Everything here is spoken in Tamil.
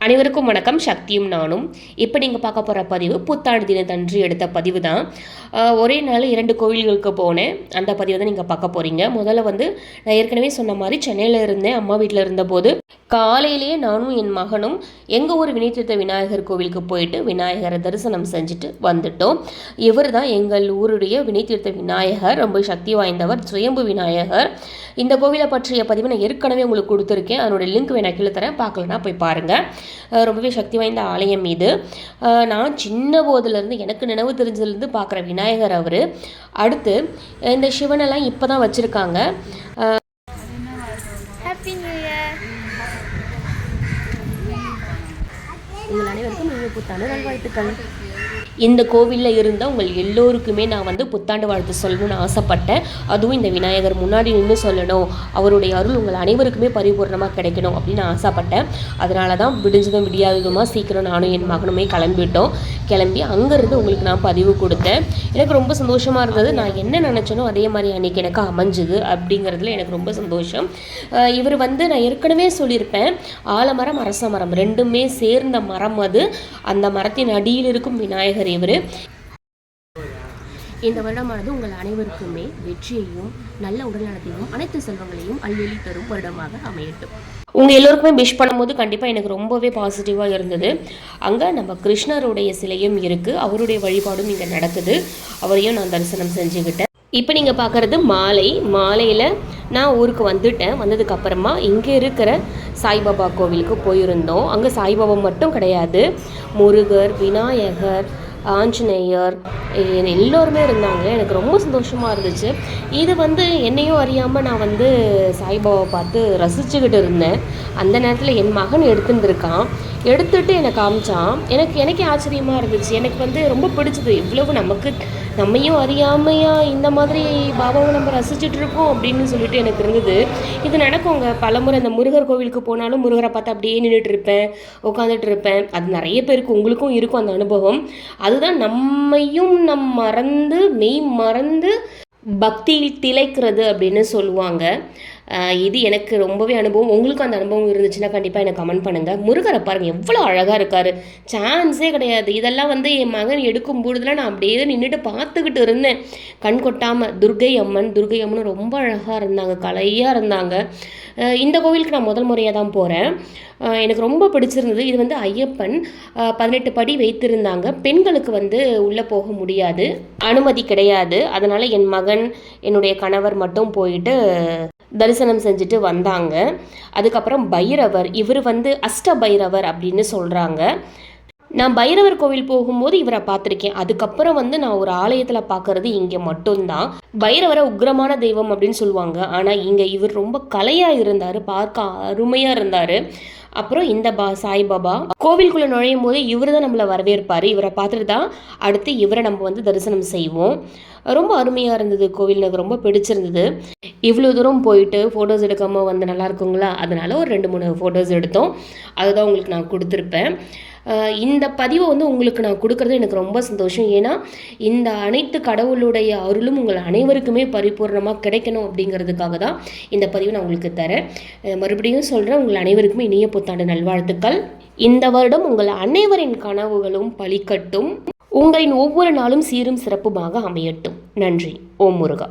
அனைவருக்கும் வணக்கம். சக்தியும் நானும். இப்போ நீங்கள் பார்க்க போகிற பதிவு புத்தாண்டு தினத்தன்று எடுத்த பதிவு தான். ஒரே நாள் 2 கோவில்களுக்கு போனேன். அந்த பதிவு தான் நீங்கள் பார்க்க போகிறீங்க. முதல்ல நான் ஏற்கனவே சொன்ன மாதிரி சென்னையில் இருந்தேன். அம்மா வீட்டில் இருந்தபோது காலையிலேயே நானும் என் மகனும் எங்கள் ஊர் வினைத்திருத்த விநாயகர் கோவிலுக்கு போயிட்டு விநாயகரை தரிசனம் செஞ்சுட்டு வந்துட்டோம். இவர் தான் எங்கள் ஊருடைய வினைத்திருத்த விநாயகர். ரொம்ப சக்தி வாய்ந்தவர், சுயம்பு விநாயகர். இந்த கோவிலை பற்றிய பதிவு நான் ஏற்கனவே உங்களுக்கு கொடுத்துருக்கேன். அதனுடைய லிங்க் வேணா கீழே தரேன், பார்க்கலன்னா போய் பாருங்கள். ரொம்பவே சக்தி வாய்ந்த ஆலயம் இது. நான் சின்ன போதுலேருந்து எனக்கு நினைவு தெரிஞ்சதுலேருந்து பார்க்குற விநாயகர் அவர். அடுத்து இந்த சிவனெல்லாம் இப்போ தான் வச்சுருக்காங்க. உங்கள் அனைவருக்கும் இனிய புத்தாண்டு நல்வாழ்த்துக்கள். இந்த கோவிலில் இருந்த உங்கள் எல்லோருக்குமே நான் புத்தாண்டு வாழ்த்து சொல்லணும்னு ஆசைப்பட்டேன். அதுவும் இந்த விநாயகர் முன்னாடி நின்று சொல்லணும், அவருடைய அருள் உங்கள் அனைவருக்குமே பரிபூர்ணமாக கிடைக்கணும் அப்படின்னு ஆசைப்பட்டேன். அதனால தான் விடிஞ்சதும் விடியாததுமாக சீக்கிரம் நானும் என் மகனுமே கிளம்பி அங்கேருந்து உங்களுக்கு நான் பதிவு கொடுத்தேன். எனக்கு ரொம்ப சந்தோஷமாக இருந்தது. நான் என்ன நினச்சேனோ அதே மாதிரி அன்றைக்கி எனக்கு அமைஞ்சுது அப்படிங்கிறதுல எனக்கு ரொம்ப சந்தோஷம். இவர் நான் ஏற்கனவே சொல்லியிருப்பேன், ஆலமரம் அரச மரம் ரெண்டுமே சேர்ந்த மரம் அது. அந்த மரத்தின் அடியில் இருக்கும் விநாயகர் இவர். இந்த வருடமானது உங்கள் அனைவருக்குமே வெற்றியையும் நல்ல உடல்நலத்தையும் அனைத்து செல்வங்களையும் அள்ளி தரும் வருடமாக அமையட்டும். உங்கள் எல்லோருக்குமே விஷ் பண்ணும்போது கண்டிப்பாக எனக்கு ரொம்பவே பாசிட்டிவாக இருந்தது. அங்கே நம்ம கிருஷ்ணருடைய சிலையும் இருக்குது, அவருடைய வழிபாடும் இங்கே நடக்குது. அவரையும் நான் தரிசனம் செஞ்சுக்கிட்டேன். இப்போ நீங்கள் பார்க்குறது மாலையில் நான் ஊருக்கு வந்ததுக்கப்புறமா இங்கே இருக்கிற சாய்பாபா கோவிலுக்கு போயிருந்தோம். அங்கே சாய்பாபா மட்டும் கிடையாது, முருகர், விநாயகர், ஆஞ்சநேயர் எல்லோருமே இருந்தாங்க. எனக்கு ரொம்ப சந்தோஷமாக இருந்துச்சு. இது என்னையும் அறியாமல் நான் சாய்பாபா பார்த்து ரசிச்சுக்கிட்டு இருந்தேன். அந்த நேரத்தில் என் மகன் எடுத்துட்டு எனக்கு காமிச்சான். எனக்கே ஆச்சரியமாக இருந்துச்சு. எனக்கு ரொம்ப பிடிச்சது. இவ்வளவு நம்மையும் அறியாமையா இந்த மாதிரி பாபாவை நம்ம ரசிச்சுட்டு இருக்கோம் அப்படின்னு சொல்லிட்டு எனக்கு இருந்தது. இது நடக்குங்க பலமுறை. இந்த முருகர் கோவிலுக்கு போனாலும் முருகரை பார்த்து அப்படியே நின்றுட்டு இருப்பேன், உட்காந்துட்டு இருப்பேன். அது நிறைய பேருக்கு, உங்களுக்கும் இருக்கும் அந்த அனுபவம். அதுதான் நம்மையும் மெய் மறந்து பக்தியில் திளைக்கிறது அப்படின்னு சொல்லுவாங்க. இது எனக்கு ரொம்பவே அனுபவம். உங்களுக்கு அந்த அனுபவம் இருந்துச்சுன்னா கண்டிப்பாக எனக்கு கமெண்ட் பண்ணுங்கள். முருகரை பாருங்கள், எவ்வளோ அழகாக இருக்கார், சான்ஸே கிடையாது. இதெல்லாம் என் மகன் எடுக்கும் பொழுதுலாம் நான் அப்படியே நின்றுட்டு பார்த்துக்கிட்டு இருந்தேன், கண் கொட்டாமல். துர்கை அம்மன் ரொம்ப அழகாக இருந்தாங்க, கலையாக இருந்தாங்க. இந்த கோவிலுக்கு நான் முதல் முறையாக தான் போகிறேன். எனக்கு ரொம்ப பிடிச்சிருந்தது. இது ஐயப்பன் 18 படி வைத்திருந்தாங்க. பெண்களுக்கு உள்ளே போக முடியாது, அனுமதி கிடையாது. அதனால் என் மகன், என்னுடைய கணவர் மட்டும் போயிட்டு தரிசனம் செஞ்சுட்டு வந்தாங்க. அதுக்கப்புறம் பைரவர், இவர் அஷ்ட பைரவர் அப்படின்னு சொல்கிறாங்க. நான் பைரவர் கோவில் போகும்போது இவரை பார்த்துருக்கேன். அதுக்கப்புறம் நான் ஒரு ஆலயத்தில் பார்க்கறது இங்கே மட்டும்தான். பைரவரை உக்ரமான தெய்வம் அப்படின்னு சொல்லுவாங்க. ஆனால் இங்கே இவர் ரொம்ப கலையாக இருந்தார், பார்க்க அருமையாக இருந்தார். அப்புறம் இந்த சாய்பாபா கோவிலுக்குள்ளே நுழையும் போது இவர் தான் நம்மளை வரவேற்பார். இவரை பார்த்துட்டு தான் அடுத்து இவரை நம்ம தரிசனம் செய்வோம். ரொம்ப அருமையாக இருந்தது கோவில், எனக்கு ரொம்ப பிடிச்சிருந்தது. இவ்வளோ தூரம் போயிட்டு ஃபோட்டோஸ் எடுக்காமல் நல்லா இருக்குங்களா, அதனால ஒரு 2-3 ஃபோட்டோஸ் எடுத்தோம். அதுதான் உங்களுக்கு நான் கொடுத்துருப்பேன். இந்த பதிவை உங்களுக்கு நான் கொடுக்குறது எனக்கு ரொம்ப சந்தோஷம். ஏன்னா இந்த அனைத்து கடவுளுடைய அருளும் உங்கள் அனைவருக்குமே பரிபூர்ணமாக கிடைக்கணும் அப்படிங்கிறதுக்காக தான் இந்த பதிவை நான் உங்களுக்கு தரேன். மறுபடியும் சொல்கிறேன், உங்கள் அனைவருக்குமே இனிய புத்தாண்டு நல்வாழ்த்துக்கள். இந்த வருடம் உங்கள் அனைவரின் கனவுகளும் பலிக்கட்டும், உங்களின் ஒவ்வொரு நாளும் சீரும் சிறப்புமாக அமையட்டும். நன்றி. ஓம் முருகா.